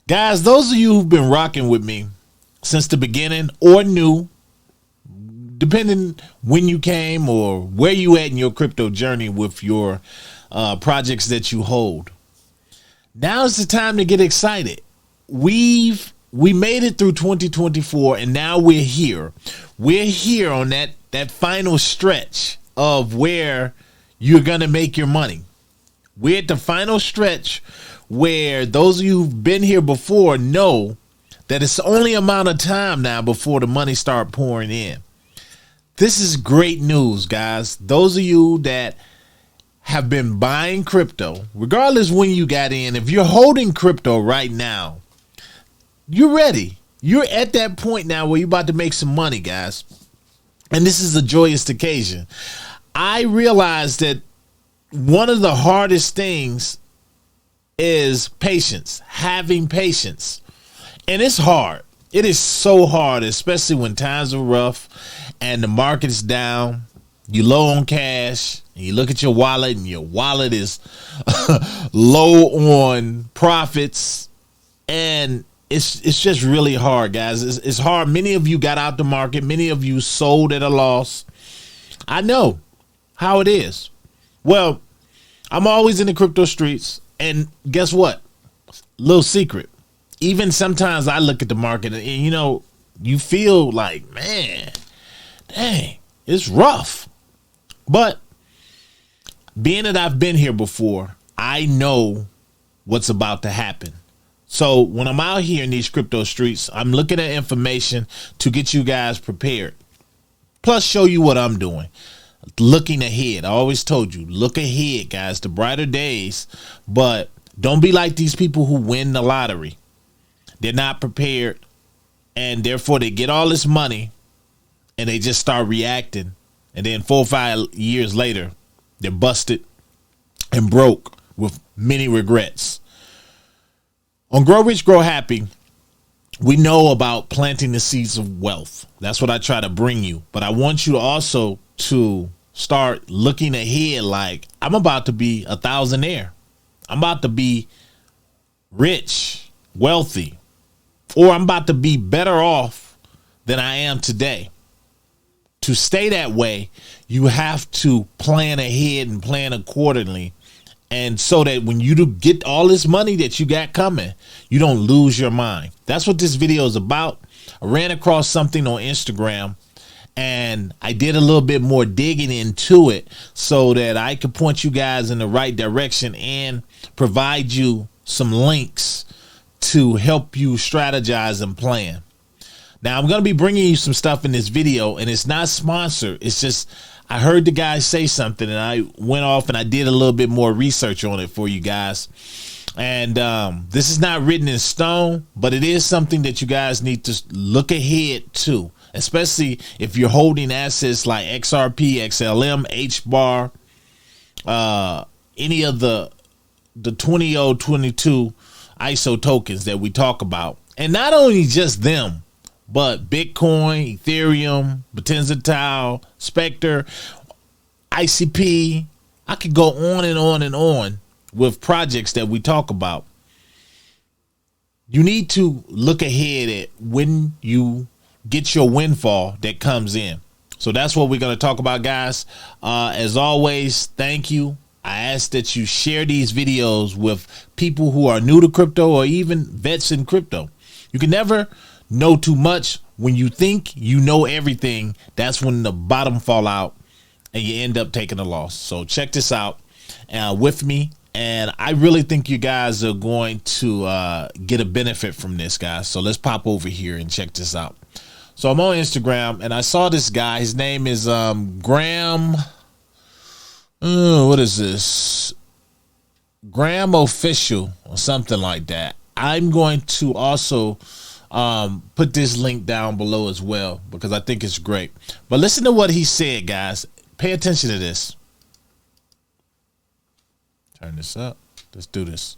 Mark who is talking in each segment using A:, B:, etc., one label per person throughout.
A: Guys, those of you who've been rocking with me since the beginning or new, depending when you came or where you at in your crypto journey with your projects that you hold, now's the time to get excited. We made it through 2024 and now we're here. We're here on that final stretch of where you're going to make your money. We're at the final stretch where those of you who've been here before know that it's only a amount of time now before the money start pouring in. This is great news, guys. Those of you that have been buying crypto, regardless when you got in, if you're holding crypto right now, you're ready. You're at that point now where you're about to make some money, guys. And this is a joyous occasion. I realized that one of the hardest things is patience, having patience. And it's hard. It is so hard, especially when times are rough and the market is down. You low on cash and you look at your wallet and your wallet is low on profits. And it's just really hard, guys. It's hard. Many of you got out the market. Many of you sold at a loss. I know how it is. Well, I'm always in the crypto streets. And guess what? Little secret. Even sometimes I look at the market and, you know, you feel like, man, dang, it's rough. But being that I've been here before, I know what's about to happen. So when I'm out here in these crypto streets, I'm looking at information to get you guys prepared. Plus show you what I'm doing. Looking ahead. I always told you, look ahead, guys, to brighter days. But don't be like these people who win the lottery. They're not prepared. And therefore they get all this money and they just start reacting. And then 4 or 5 years later, they're busted and broke with many regrets. On Grow Rich, Grow Happy, we know about planting the seeds of wealth. That's what I try to bring you. But I want you also to start looking ahead like, I'm about to be a thousandaire. I'm about to be rich, wealthy, or I'm about to be better off than I am today. To stay that way, you have to plan ahead and plan accordingly. And so that when you do get all this money that you got coming, you don't lose your mind. That's what this video is about. I ran across something on Instagram and I did a little bit more digging into it so that I could point you guys in the right direction and provide you some links to help you strategize and plan. Now, I'm going to be bringing you some stuff in this video, and it's not sponsored. It's just I heard the guy say something, and I went off and I did a little bit more research on it for you guys. And this is not written in stone, but it is something that you guys need to look ahead to, especially if you're holding assets like XRP, XLM, hbar, any of the 2022 ISO tokens that we talk about. And not only just them, but Bitcoin, Ethereum, Botenzatile, Spectre, ICP. I could go on and on and on with projects that we talk about. You need to look ahead at when you get your windfall that comes in. So that's what we're going to talk about, guys. As always, thank you. I ask that you share these videos with people who are new to crypto or even vets in crypto. You can never know too much. When you think you know everything, that's when the bottom fall out and you end up taking a loss. So check this out with me. And I really think you guys are going to get a benefit from this, guys. So let's pop over here and check this out. So I'm on Instagram and I saw this guy. His name is Graham. What is this? Graham Official or something like that. I'm going to also put this link down below as well because I think it's great. But listen to what he said, guys. Pay attention to this. Turn this up. Let's do this.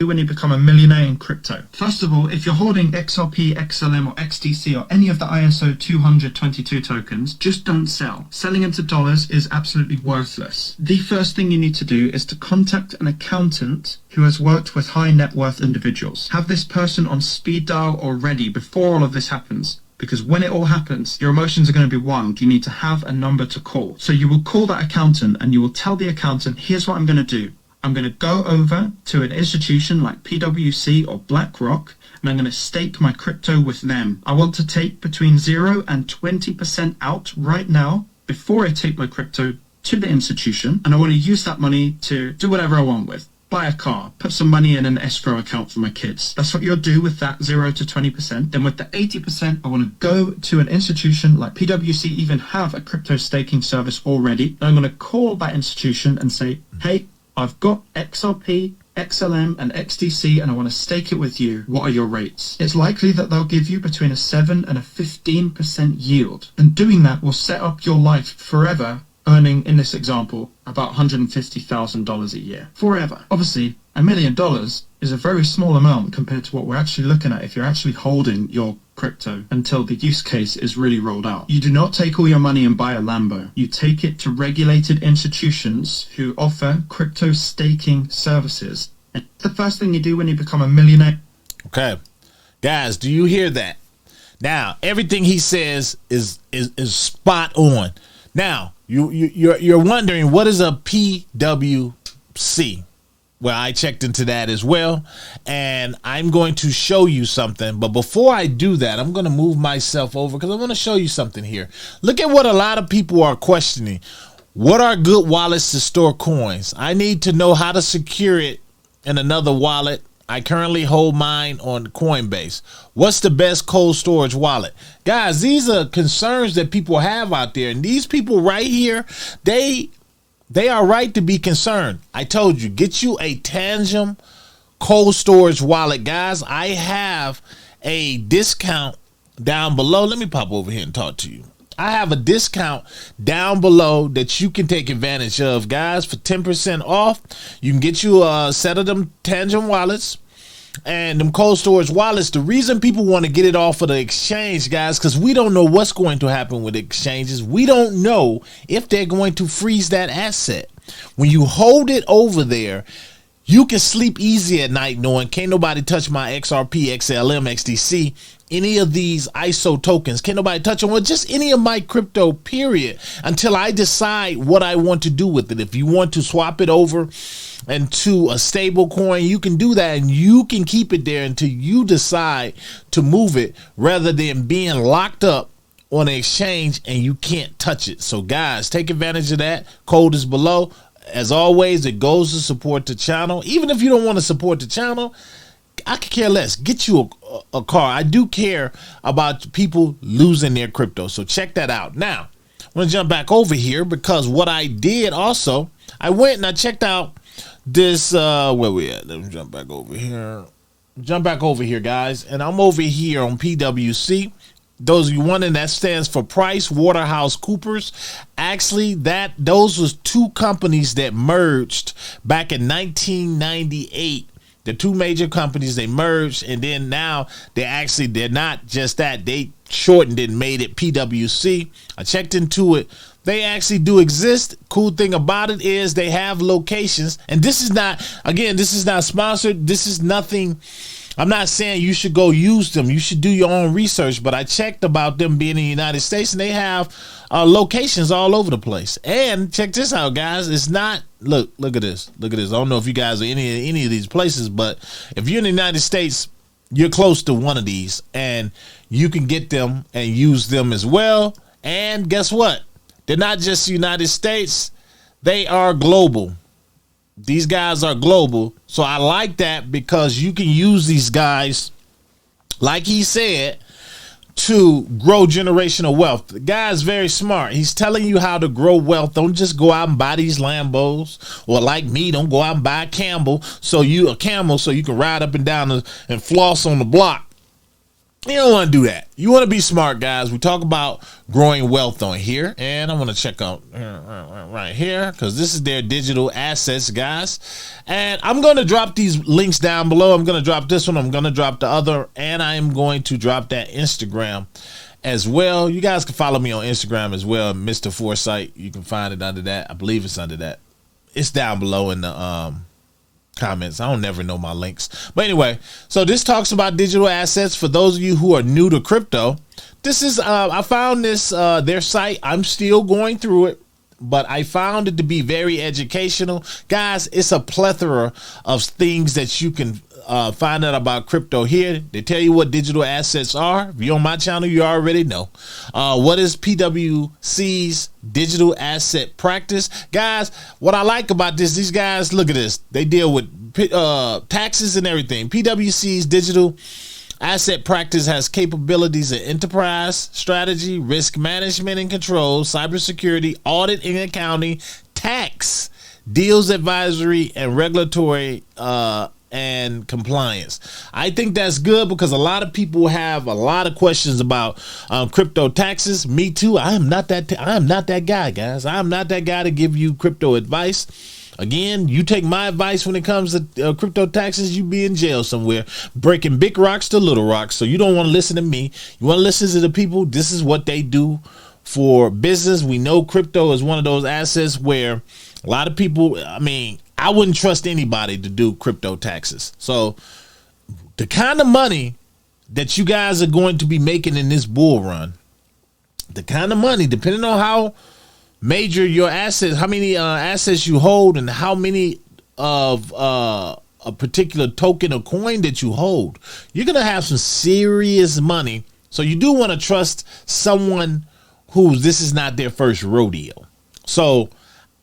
B: when you become a millionaire in crypto. First of all, if you're holding XRP, XLM, or XDC, or any of the ISO 222 tokens, just don't sell. Selling into dollars is absolutely worthless. The first thing you need to do is to contact an accountant who has worked with high net worth individuals. Have this person on speed dial or ready before all of this happens. Because when it all happens, your emotions are going to be wrong. You need to have a number to call. So you will call that accountant and you will tell the accountant, here's what I'm going to do. I'm going to go over to an institution like PwC or BlackRock, and I'm going to stake my crypto with them. I want to take between 0 and 20% out right now before I take my crypto to the institution, and I want to use that money to do whatever I want with. Buy a car, put some money in an escrow account for my kids. That's what you'll do with that 0 to 20%. Then with the 80%, I want to go to an institution like PwC, even have a crypto staking service already. And I'm going to call that institution and say, hey, I've got XRP, XLM, and XDC, and I want to stake it with you. What are your rates? It's likely that they'll give you between a 7 and a 15% yield. And doing that will set up your life forever, earning, in this example, about $150,000 a year. Forever. Obviously, $1 million is a very small amount compared to what we're actually looking at if you're actually holding your crypto until the use case is really rolled out. You do not take all your money and buy a Lambo. You take it to regulated institutions who offer crypto staking services. And the first thing you do when you become a millionaire.
A: Okay. Guys, do you hear that? Now, everything he says is spot on. Now, you're wondering, what is a PwC? Well, I checked into that as well, and I'm going to show you something. But before I do that, I'm going to move myself over because I want to show you something here. Look at what a lot of people are questioning. What are good wallets to store coins? I need to know how to secure it in another wallet. I currently hold mine on Coinbase. What's the best cold storage wallet? Guys, these are concerns that people have out there. And these people right here, they are right to be concerned. I told you, get you a Tangem cold storage wallet. Guys, I have a discount down below. Let me pop over here and talk to you. I have a discount down below that you can take advantage of, guys, for 10% off. You can get you a set of them Tangem wallets and them cold storage wallets. The reason people want to get it off of the exchange, guys, because we don't know what's going to happen with exchanges. We don't know if they're going to freeze that asset. When you hold it over there, you can sleep easy at night knowing can't nobody touch my XRP, XLM, XDC, any of these ISO tokens. Can't nobody touch them, or just any of my crypto, period, until I decide what I want to do with it. If you want to swap it over into a stable coin, you can do that, and you can keep it there until you decide to move it, rather than being locked up on an exchange and you can't touch it. So guys, take advantage of that. Code is below. As always, it goes to support the channel. Even if you don't want to support the channel, I could care less. Get you a car. I do care about people losing their crypto. So check that out. Now, I'm going to jump back over here because what I did also, I went and I checked out this, where we at? Let me jump back over here. Jump back over here, guys. And I'm over here on PwC. Those of you wondering, that stands for Price Waterhouse Coopers. Actually, those was two companies that merged back in 1998. The two major companies, they merged, and then now they're not just that. They shortened it and made it PwC. I checked into it. They actually do exist. Cool thing about it is they have locations, and this is not, again, this is not sponsored. This is nothing. I'm not saying you should go use them. You should do your own research, but I checked about them being in the United States, and they have locations all over the place. And check this out, guys. It's not, look at this. Look at this. I don't know if you guys are in any of these places, but if you're in the United States, you're close to one of these, and you can get them and use them as well. And guess what? They're not just United States. They are global. These guys are global. So I like that because you can use these guys, like he said, to grow generational wealth. The guy's very smart. He's telling you how to grow wealth. Don't just go out and buy these Lambos, or like me, don't go out and buy a camel so you can ride up and down and floss on the block. You don't want to do that. You want to be smart, guys. We talk about growing wealth on here, and I'm going to check out right here because this is their digital assets, guys. And I'm going to drop these links down below. I'm going to drop this one. I'm going to drop the other, and I am going to drop that Instagram as well. You guys can follow me on Instagram as well, Mr. Foresight. You can find it under that. I believe it's under that. It's down below in the comments. I don't never know my links, but anyway, so this talks about digital assets. For those of you who are new to crypto, this is I found this their site. I'm still going through it, but I found it to be very educational, guys. It's a plethora of things that you can find out about crypto here. They tell you what digital assets are. If you're on my channel, you already know. What is PwC's digital asset practice? Guys, what I like about this, these guys, look at this. They deal with taxes and everything. PwC's digital asset practice has capabilities in enterprise strategy, risk management and control, cybersecurity, audit and accounting, tax, deals advisory, and regulatory and compliance. I think that's good because a lot of people have a lot of questions about crypto taxes. Me too. I am not that guy, guys. I am not that guy to give you crypto advice. Again, you take my advice when it comes to crypto taxes, you be in jail somewhere, breaking big rocks to little rocks. So you don't want to listen to me. You want to listen to the people. This is what they do for business. We know crypto is one of those assets where a lot of people, I mean, I wouldn't trust anybody to do crypto taxes. So the kind of money that you guys are going to be making in this bull run, the kind of money, depending on how major your assets, how many assets you hold, and how many of a particular token or coin that you hold, you're going to have some serious money. So you do want to trust someone who this is not their first rodeo. So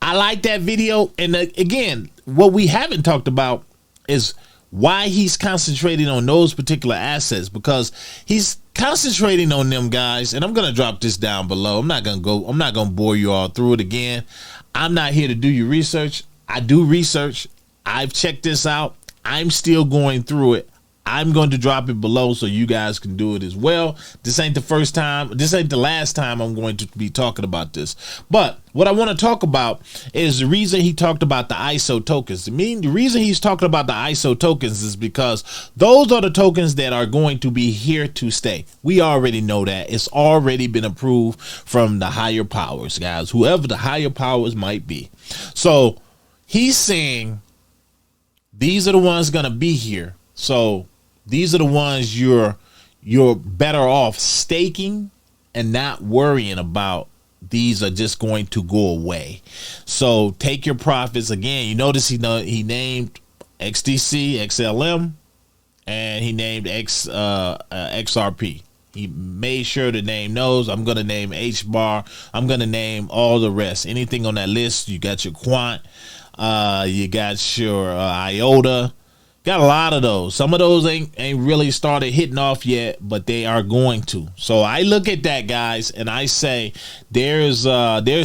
A: I like that video. And again, what we haven't talked about is why he's concentrating on those particular assets, because he's concentrating on them, guys. And I'm going to drop this down below. I'm not going to bore you all through it again. I'm not here to do your research. I do research. I've checked this out. I'm still going through it. I'm going to drop it below so you guys can do it as well. This ain't the first time. This ain't the last time I'm going to be talking about this. But what I want to talk about is the reason he talked about the ISO tokens. The reason he's talking about the ISO tokens is because those are the tokens that are going to be here to stay. We already know that. It's already been approved from the higher powers, guys, whoever the higher powers might be. So he's saying these are the ones going to be here. So these are the ones you're better off staking and not worrying about. These are just going to go away. So take your profits. Again, you notice he named XDC, XLM, and he named XRP. He made sure to name those. I'm going to name hbar. I'm going to name all the rest. Anything on that list. You got your quant. You got your IOTA. Got a lot of those. Some of those ain't really started hitting off yet, but they are going to. So I look at that, guys, and I say there's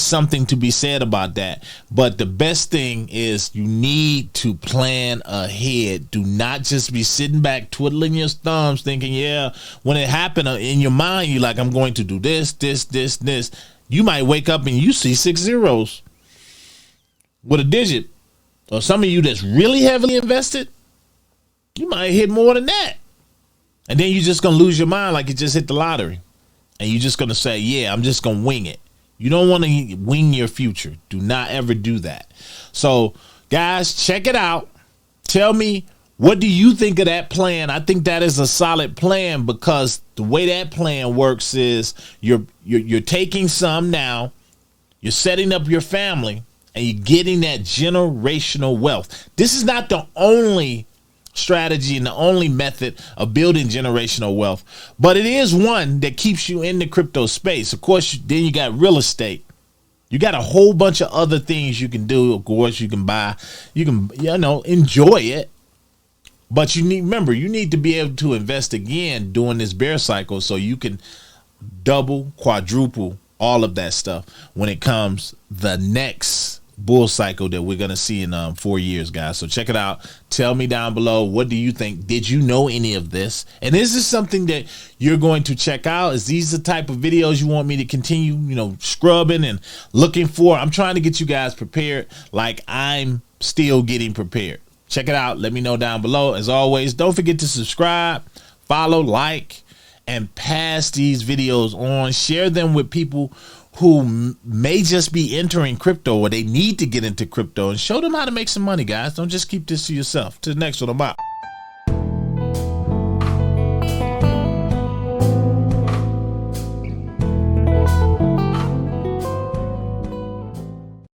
A: something to be said about that. But the best thing is you need to plan ahead. Do not just be sitting back twiddling your thumbs thinking, yeah, when it happened in your mind, you're like, I'm going to do this, this, this, this. You might wake up and you see 6 zeros with a digit. Or some of you that's really heavily invested, you might hit more than that. And then you're just going to lose your mind like you just hit the lottery. And you're just going to say, yeah, I'm just going to wing it. You don't want to wing your future. Do not ever do that. So, guys, check it out. Tell me, what do you think of that plan? I think that is a solid plan because the way that plan works is you're taking some now, you're setting up your family, and you're getting that generational wealth. This is not the only strategy and the only method of building generational wealth, but it is one that keeps you in the crypto space. Of course, then you got real estate. You got a whole bunch of other things you can do. Of course, you can buy, you can, enjoy it. But you need to be able to invest again during this bear cycle so you can double, quadruple all of that stuff when it comes the next bull cycle that we're going to see in 4 years, guys. So check it out. Tell me down below, what do you think? Did you know any of this? And is this something that you're going to check out? Is these the type of videos you want me to continue, scrubbing and looking for? I'm trying to get you guys prepared like I'm still getting prepared. Check it out. Let me know down below. As always, don't forget to subscribe, follow, like, and pass these videos on. Share them with people who may just be entering crypto, or they need to get into crypto, and show them how to make some money, guys. Don't just keep this to yourself. To the next one, I'm out.